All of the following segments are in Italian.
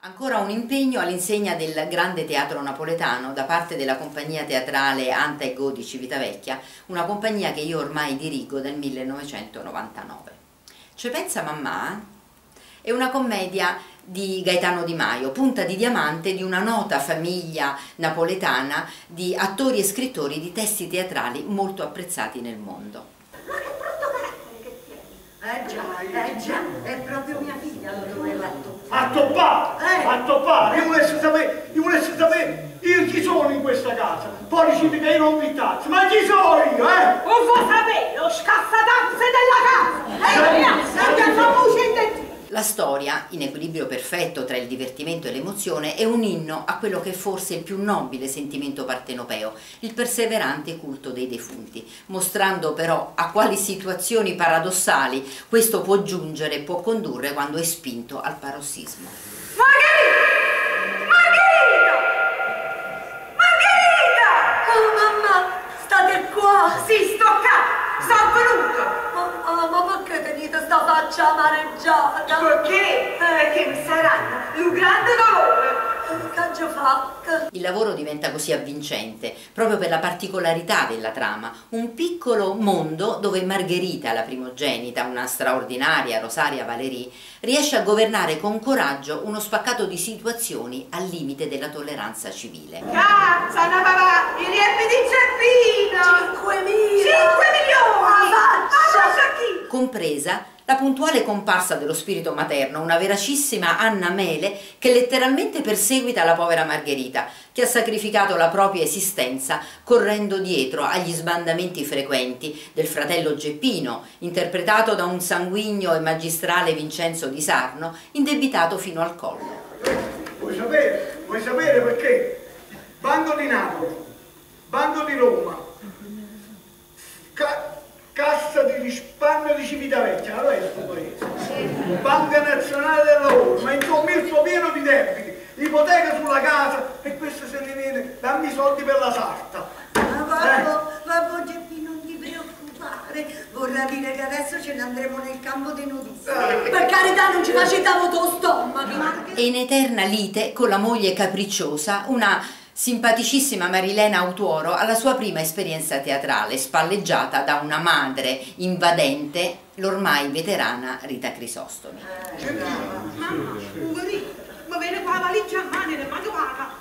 Ancora un impegno all'insegna del grande teatro napoletano da parte della compagnia teatrale Anta e Go di Civitavecchia, una compagnia che io ormai dirigo dal 1999. Ci pensa mamma? È una commedia di Gaetano Di Maio, punta di diamante di una nota famiglia napoletana di attori e scrittori di testi teatrali molto apprezzati nel mondo. Ma che brutto carattere che tieni! Già, è proprio mia figlia lo doveva Attoppare! Attoppare! Io volessi sapere, io chi sono in questa casa? Poi dicite che io non mi tazzo, ma chi sono io, Non vuoi sapere, lo scaffatazze della casa! Via, senti la voce in dentro! La storia, in equilibrio perfetto tra il divertimento e l'emozione, è un inno a quello che è forse il più nobile sentimento partenopeo, il perseverante culto dei defunti, mostrando però a quali situazioni paradossali questo può giungere e può condurre quando è spinto al parossismo. Margherita! Margherita! Oh mamma, state qua! Sì, sto qua! Sono venuta! Ma che tenete sta faccia amareggiata? Perché? Perché mi saranno un grande dolore! Che già fa? Il lavoro diventa così avvincente proprio per la particolarità della trama, un piccolo mondo dove Margherita, la primogenita, una straordinaria Rosaria Valerii, riesce a governare con coraggio uno spaccato di situazioni al limite della tolleranza civile. Cazzo, una papà! Mi riempi di ceppino! 5.000! 5 milioni! Faccia! Chi? Compresa la puntuale comparsa dello spirito materno, una veracissima Anna Mele che letteralmente perseguita la povera Margherita, che ha sacrificato la propria esistenza correndo dietro agli sbandamenti frequenti del fratello Geppino, interpretato da un sanguigno e magistrale Vincenzo Di Sarno, indebitato fino al collo. Vuoi sapere perché? Bando di Napoli, Bando di Roma, Cassa di risparmio di Civitavecchia, allora è questo paese. Banca Nazionale del Lavoro, ma insomma il suo pieno di debiti, ipoteca sulla casa e questo se ne viene, dammi i soldi per la sarta. Vabbè, Geppi, non ti preoccupare, vorrà dire che adesso ce ne andremo nel campo dei nudisti. Per carità, non ci facciamo tuo stomaco. E in eterna lite con la moglie capricciosa, una simpaticissima Marilena Autuoro alla sua prima esperienza teatrale, spalleggiata da una madre invadente, l'ormai veterana Rita Crisostomi. Mamma, ma viene qua la valigia a mano e ma paga.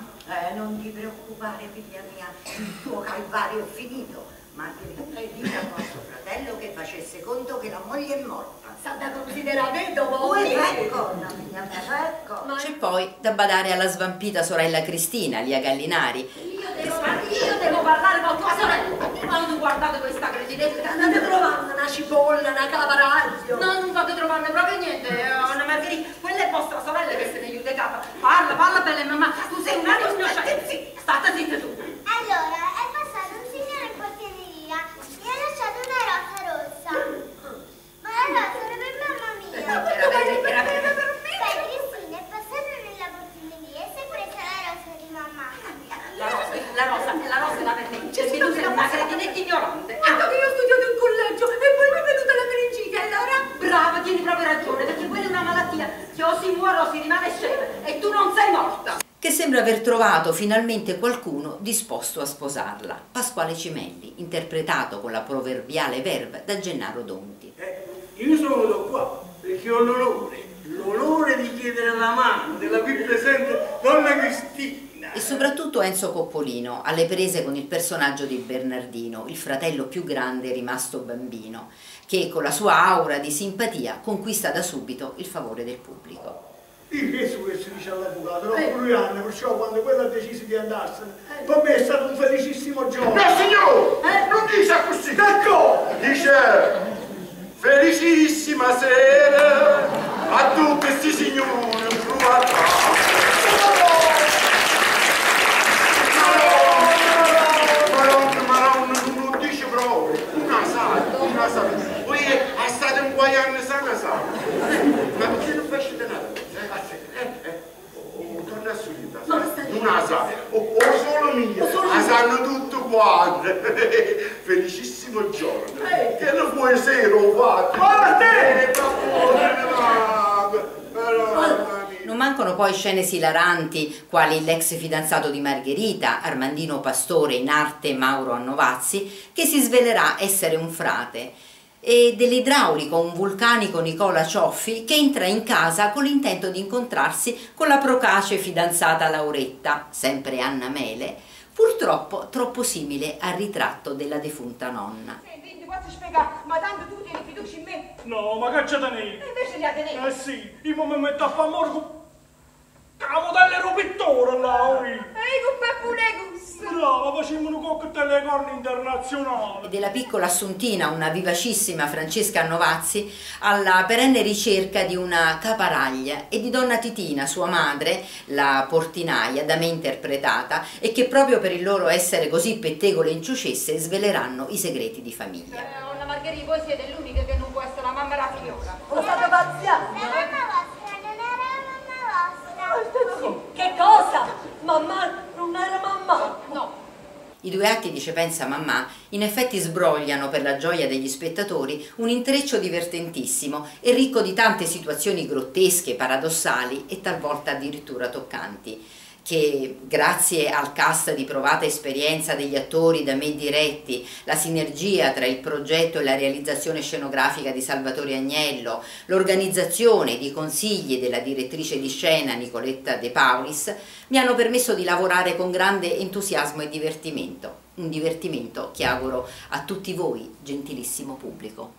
Non ti preoccupare, figlia mia, il tuo calvario è finito. Margherita dica a vostro fratello che facesse conto che la moglie è morta. Sta da considerare dopo. Ecco, figlia mia, ecco. C'è poi da badare alla svampita sorella Cristina, Lia Gallinari. Io devo parlare con tua sorella. Ma non guardate questa cretinetta. Andate trovando una cipolla, una cavaraglio. No, non state trovando proprio niente, Anna Margherita. Quella è vostra sorella che se ne aiuta capa. Parla bene, mamma. Tu sei una risnosciente. State zitta tu. Allora, è passato un signore in portineria e ha lasciato una rosa rossa. Ma la rosa era per mamma mia. Era per me. Poi Cristina è passata nella portineria e si è presa la rosa di mamma. La rosa è la per me. Tu sei una cretinetta ignorante. Ecco che io ho studiato in collegio e poi mi è venuta la meningite, allora? Brava, tieni proprio ragione, perché quella è una malattia. Se o si muore o si rimane scema e tu non sei morta. Che sembra aver trovato finalmente qualcuno disposto a sposarla. Pasquale Cimelli, interpretato con la proverbiale verve da Gennaro Donti. Io sono venuto qua perché ho l'onore di chiedere la mano della qui presente donna Cristina. E soprattutto Enzo Coppolino, alle prese con il personaggio di Bernardino, il fratello più grande rimasto bambino, che con la sua aura di simpatia conquista da subito il favore del pubblico. Io che su questo dice all'avvocato, no, lui Anna, perciò quando quello ha deciso di andarsene, per me è stato un felicissimo giorno. No signore, non dice così. Ecco! Dice felicissima sera a tutti questi signori. Ma non dice proprio, una sa. Poi è stato un guaiano sana. Ma perché non fai nada? Torna subito. Non la sa. O solo mia. La sanno tutto quanto. Felicissimo giorno. Che non puoi essere un fatto. Guarda te! Non mancano poi scene esilaranti quali l'ex fidanzato di Margherita, Armandino Pastore, in arte Mauro Annovazzi, che si svelerà essere un frate, e dell'idraulico, un vulcanico Nicola Cioffi, che entra in casa con l'intento di incontrarsi con la procace fidanzata Lauretta, sempre Anna Mele, purtroppo troppo simile al ritratto della defunta nonna. Senti, ti posso spiegare, ma tanto tu tieni fiducia in me? No, ma che c'è da ne? E invece li ha tenuti. Eh sì, io mi metto a fare morgo. Cavo dell'ero pittore là, E con Peppo Negus. brava, facciamo un cocktail alle corna internazionale. E della piccola Assuntina, una vivacissima Francesca Annovazzi, alla perenne ricerca di una caparaglia, e di donna Titina, sua madre, la portinaia, da me interpretata, e che proprio per il loro essere così pettegole e inciucesse sveleranno i segreti di famiglia. Nonna Margherita, voi siete l'unica che non può essere la mamma della figliora. Lo state pazziando? La mamma vostra non era la mamma vostra. Che cosa? Mamma non era mamma? No. I due atti di Ce pensa Mamma in effetti sbrogliano per la gioia degli spettatori un intreccio divertentissimo e ricco di tante situazioni grottesche, paradossali e talvolta addirittura toccanti, che grazie al cast di provata esperienza degli attori da me diretti, la sinergia tra il progetto e la realizzazione scenografica di Salvatore Agnello, l'organizzazione di consigli della direttrice di scena Nicoletta De Paulis, mi hanno permesso di lavorare con grande entusiasmo e divertimento, un divertimento che auguro a tutti voi, gentilissimo pubblico.